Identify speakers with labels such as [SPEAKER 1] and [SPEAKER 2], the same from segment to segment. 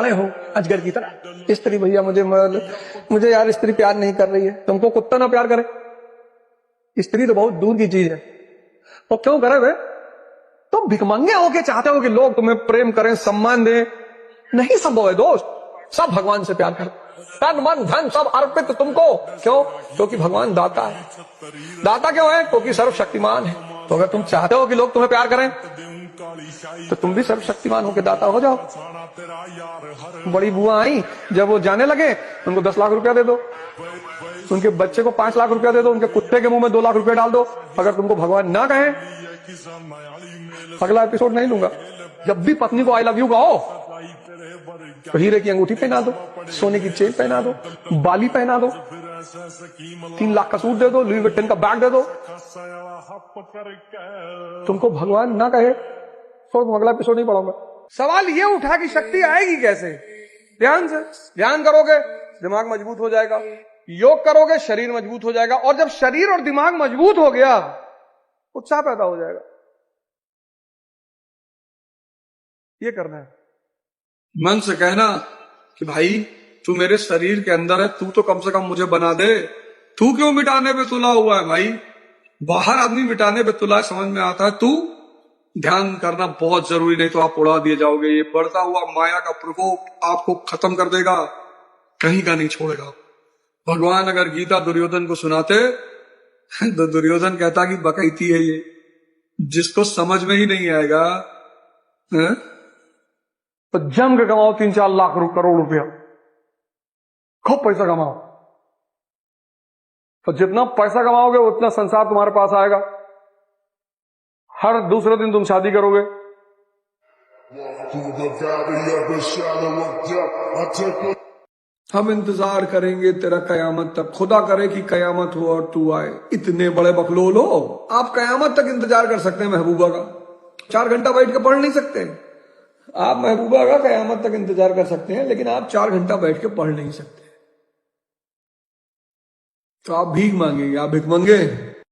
[SPEAKER 1] अरे हो अजगर की तरह स्त्री भैया मुझे यार स्त्री प्यार नहीं कर रही है। तुमको कुत्ता ना प्यार करे, स्त्री तो बहुत दूर की चीज है। तो क्यों करे वे? तुम भिखमंगे हो के चाहते हो कि लोग तुम्हें प्रेम करें, सम्मान दें। नहीं संभव है दोस्त। सब भगवान से प्यार करो, तन मन धन सब अर्पित तुमको। क्यों? क्योंकि भगवान दाता है। दाता क्यों है? क्योंकि सर्वशक्तिमान है। तो अगर तुम चाहते हो कि लोग तुम्हें प्यार करें तो तुम भी सर्वशक्तिमान होकर दाता हो जाओ। बड़ी बुआ आई, जब वो जाने लगे उनको 10 लाख रुपया दे दो, उनके बच्चे को 5 लाख रुपया दे दो, उनके कुत्ते के मुंह में 2 लाख रुपया डाल दो। अगर तुमको भगवान ना कहे, अगला एपिसोड नहीं लूंगा। जब भी पत्नी को आई लव यू कहो तो हीरे की अंगूठी पहना दो, सोने की चेन पहना दो, बाली पहना दो, 3 लाख का सूट दे दो, लुई विट्टन का बैग दे दो। तुमको भगवान ना कहे तो तुम अगला एपिसोड नहीं पढ़ोगे। सवाल ये उठा कि शक्ति आएगी कैसे? ध्यान से। ध्यान करोगे दिमाग मजबूत हो जाएगा, योग करोगे शरीर मजबूत हो जाएगा, और जब शरीर और दिमाग मजबूत हो गया उत्साह पैदा हो जाएगा। ये करना है। मन से कहना कि भाई तू मेरे शरीर के अंदर है, तू तो कम से कम मुझे बना दे। तू क्यों मिटाने पे तुला हुआ है भाई? बाहर आदमी मिटाने पे तुला है, समझ में आता है। तू ध्यान करना बहुत जरूरी, नहीं तो आप उड़ा दिए जाओगे। ये बढ़ता हुआ माया का प्रकोप आपको खत्म कर देगा, कहीं का नहीं छोड़ेगा। भगवान अगर गीता दुर्योधन को सुनाते तो दुर्योधन कहता कि बकैती है ये, जिसको समझ में ही नहीं आएगा। तो जम के कमाओ 3-4 लाख करोड़ रुपया, खूब पैसा कमाओ। तो जितना पैसा कमाओगे उतना संसार तुम्हारे पास आएगा। हर दूसरे दिन तुम शादी करोगे। हम इंतजार करेंगे तेरा कयामत तक। खुदा करे कि कयामत हो और तू आए। इतने बड़े बकलोल हो, आप कयामत तक इंतजार कर सकते हैं महबूबा का। 4 घंटा बैठ के पढ़ नहीं सकते आप? महबूबा का कयामत तक इंतजार कर सकते हैं, लेकिन आप 4 घंटा बैठ के पढ़ नहीं सकते। तो आप भीख मांगेंगे, आप भिख मंगे।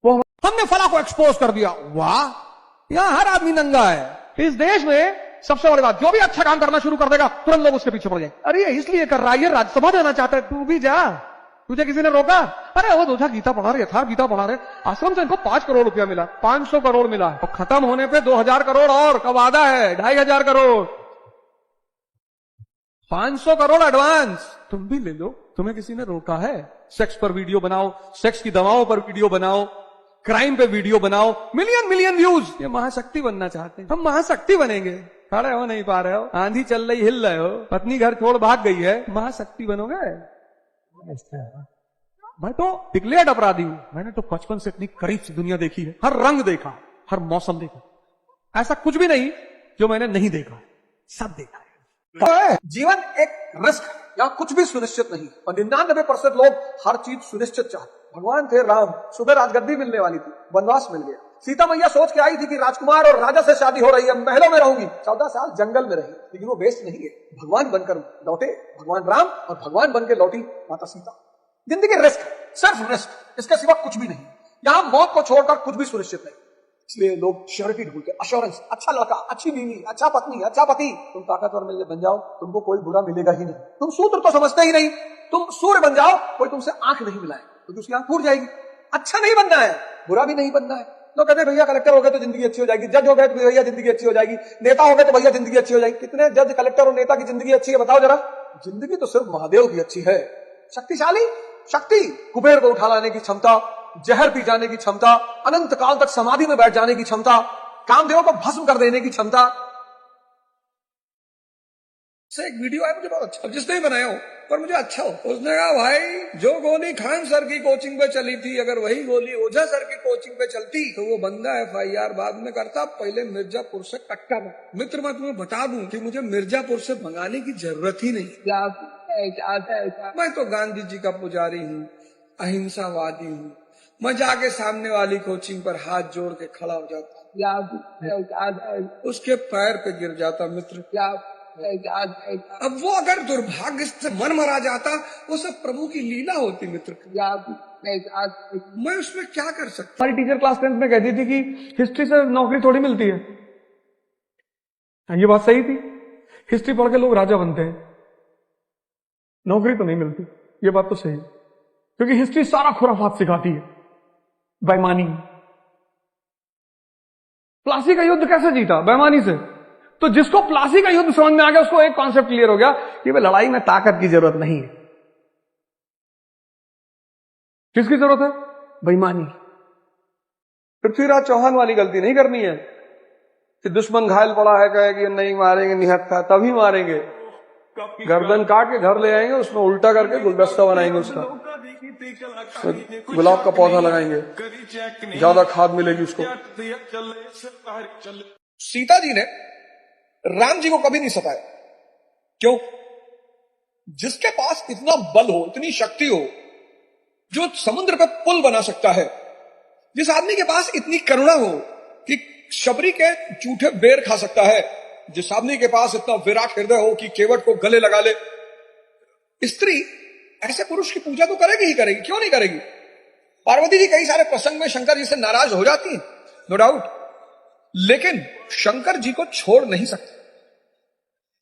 [SPEAKER 1] वो हमने फला को एक्सपोज कर दिया, वाह, यहां हर आदमी नंगा है। इस देश में सबसे बड़ी बात, जो भी अच्छा काम करना शुरू कर देगा तुरंत लोग उसके पीछे पड़ जाएंगे। अरे इसलिए कर रहा है, ये राज्यसभा जाना चाहता है, तू भी जा, तुझे किसी ने रोका? अरे वो दूसरा गीता पढ़ा रहे, यथार्थ गीता पढ़ा रहे, आश्रम से इनको 5 करोड़ रुपया मिला, 500 करोड़ मिला, और खत्म होने पे 2000 करोड़ और का वादा है, 2500 करोड़, 500 करोड़ एडवांस। तुम भी ले लो, तुम्हें किसी ने रोका है? सेक्स पर वीडियो बनाओ, सेक्स की दवाओं पर वीडियो बनाओ, क्राइम पे वीडियो बनाओ, मिलियन व्यूज। ये महाशक्ति बनना चाहते हैं। हम महाशक्ति बनेंगे। खड़े हो नहीं पा रहे हो, आंधी चल रही हिल रहे हो, पत्नी घर छोड़ भाग गई है, महाशक्ति बनोगे? मैं तो डिक्लेयर्ड अपराधी हूं। मैंने तो बचपन से इतनी करीब से दुनिया देखी है, हर रंग देखा, हर मौसम देखा, ऐसा कुछ भी नहीं जो मैंने नहीं देखा, सब देखा है। जीवन एक रिस्क, यहाँ कुछ भी सुनिश्चित नहीं, और 99% लोग हर चीज सुनिश्चित चाहते। भगवान थे राम, सुबह राजगद्दी मिलने वाली थी, वनवास मिल गया। सीता मैया सोच के आई थी कि राजकुमार और राजा से शादी हो रही है, महलों में रहूंगी। 14 साल जंगल में रही, लेकिन वो वेस्ट नहीं है। भगवान बनकर लौटे भगवान राम, और भगवान बनकर लौटी माता सीता। जिंदगी रिस्क, सिर्फ रिस्क, इसके सिवा कुछ भी नहीं। यहाँ मौत को छोड़कर कुछ भी सुनिश्चित नहीं, इसलिए लोग श्योरिटी ढूंढते, अश्योरेंस। अच्छा लड़का, अच्छी बीवी, अच्छा पत्नी, अच्छा पति, तुम ताकतवर मिलने बन जाओ, तुमको कोई बुरा मिलेगा ही नहीं। तुम सूत्र तो समझते ही नहीं, तुम सूर्य बन जाओ, कोई तुमसे आंख नहीं मिलाए क्योंकि उसकी आंख टूट जाएगी। अच्छा नहीं बनना है, बुरा भी नहीं बनना है। तो कहते भैया कलेक्टर हो गए तो जिंदगी अच्छी हो जाएगी, जज हो गए तो भैया जिंदगी अच्छी हो जाएगी, नेता हो गए तो भैया जिंदगी अच्छी हो जाएगी। कितने जज, कलेक्टर और नेता की जिंदगी अच्छी है बताओ जरा? जिंदगी तो सिर्फ महादेव की अच्छी है। शक्तिशाली शक्ति, कुबेर को उठा लाने की क्षमता, जहर पी जाने की क्षमता, अनंत काल तक समाधि में बैठ जाने की क्षमता, कामदेव को भस्म कर देने की क्षमता। एक वीडियो है मुझे बहुत अच्छा, जिसने ही बनाया हो पर मुझे अच्छा हो। उसने कहा भाई जो गोली खान सर की कोचिंग पे चली थी, अगर वही गोली ओझा सर की कोचिंग पे चलती तो वो बंदा FIR बाद में करता, पहले मिर्जापुर से कट्टा। मित्र मैं तुम्हें बता दूं कि मुझे मिर्जापुर से भगाने की जरूरत ही नहीं। मैं तो गांधी जी का पुजारी हूँ, अहिंसावादी हूँ। मैं जाके सामने वाली कोचिंग पर हाथ जोड़ के खड़ा हो जाता, उसके पैर पे गिर जाता। मित्र अब वो अगर दुर्भाग्य से मन मरा जाता, वो सब प्रभु की लीला होती। मित्र मैं उसमें क्या कर सकता? हमारी टीचर क्लास 10th में कहती थी कि हिस्ट्री से नौकरी थोड़ी मिलती है। ये बात सही थी। हिस्ट्री पढ़ के लोग राजा बनते हैं, नौकरी तो नहीं मिलती, ये बात तो सही है, क्योंकि हिस्ट्री सारा खुराफात सिखाती है, बेईमानी। प्लासी का युद्ध कैसे जीता? बेईमानी से। तो जिसको प्लासी का युद्ध समझ में आ गया, उसको एक कॉन्सेप्ट क्लियर हो गया कि भाई लड़ाई में ताकत की जरूरत नहीं है। किसकी जरूरत है? बेईमानी। पृथ्वीराज चौहान वाली गलती नहीं करनी है कि दुश्मन घायल पड़ा है, कहे कि नहीं मारेंगे, निहत्था तभी मारेंगे, गर्दन काट के घर ले आएंगे, उसमें उल्टा करके गुलदस्ता बनाएंगे, उसका गुलाब का पौधा लगाएंगे, ज्यादा खाद मिलेगी उसको। सीता जी ने राम जी को कभी नहीं सताया। क्यों? जिसके पास इतना बल हो, इतनी शक्ति हो, जो समुद्र पे पुल बना सकता है, जिस आदमी के पास इतनी करुणा हो कि शबरी के जूठे बेर खा सकता है, जिस आदमी के पास इतना विराट हृदय हो कि केवट को गले लगा ले, स्त्री ऐसे पुरुष की पूजा तो करेगी ही करेगी, क्यों नहीं करेगी? पार्वती जी कई सारे प्रसंग में शंकर जी से नाराज हो जाती हैं, नो डाउट, लेकिन शंकर जी को छोड़ नहीं सकते।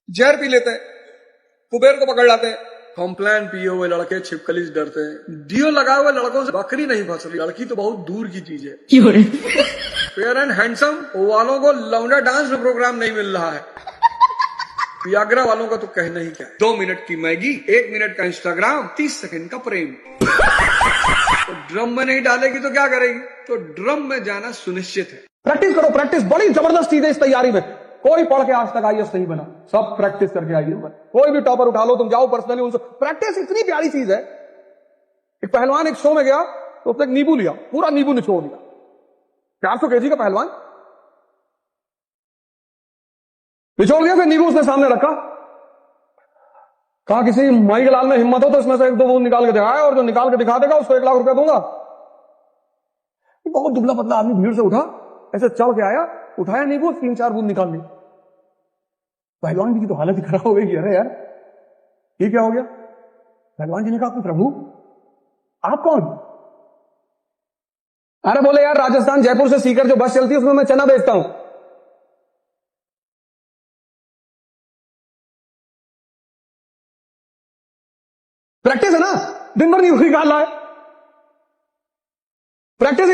[SPEAKER 1] जहर पी लेते हैं, कुबेर को पकड़ लाते हैं, कॉम्प्लान पिए हुए लड़के छिपकली से डरते हैं, डीओ लगाए हुए लड़कों से बकरी नहीं फंस रही, लड़की तो बहुत दूर की चीज है। फेयर एंड हैंडसम वालों को लौंडा डांस में प्रोग्राम नहीं मिल रहा है, वियाग्रा वालों का तो कहना ही क्या है। 2 मिनट की मैगी, 1 मिनट का इंस्टाग्राम, 30 सेकंड का प्रेम। तो ड्रम में नहीं डालेगी तो क्या करेगी? तो ड्रम में जाना सुनिश्चित है। प्रैक्टिस करो, प्रैक्टिस बड़ी जबरदस्त चीज है इस तैयारी में। कोई पढ़ के आज तक आईएएस नहीं बना, सब प्रैक्टिस करके आईएएस बना। कोई भी टॉपर उठा लो, तुम जाओ पर्सनली उनसे, प्रैक्टिस इतनी प्यारी चीज है। एक पहलवान एक शो में गया तो उसने एक नींबू लिया, पूरा नींबू निचोड़ दिया, 400 केजी का पहलवान निचोड़ दिया, फिर नींबू उसने सामने रखा, कहा किसी माई के लाल में हिम्मत हो तो इसमें से 1-2 बूंद निकाल के दिखाए, और जो निकाल के दिखा देगा उसको 1 लाख रुपया दूंगा। बहुत दुबला पतला आदमी भीड़ से उठा, ऐसे चढ़ के आया, उठाया नींबू, 3-4 बूंद निकाल ली। पहलवान जी की तो हालत ही खराब हो गई। अरे यार ये क्या हो गया? पहलवान जी ने कहा प्रभु आप कौन? अरे बोले यार राजस्थान जयपुर से सीकर जो बस चलती है उसमें मैं चना बेचता हूं। प्रैक्टिस है ना, दिन भर नींबू निकाल रहा है, प्रैक्टिस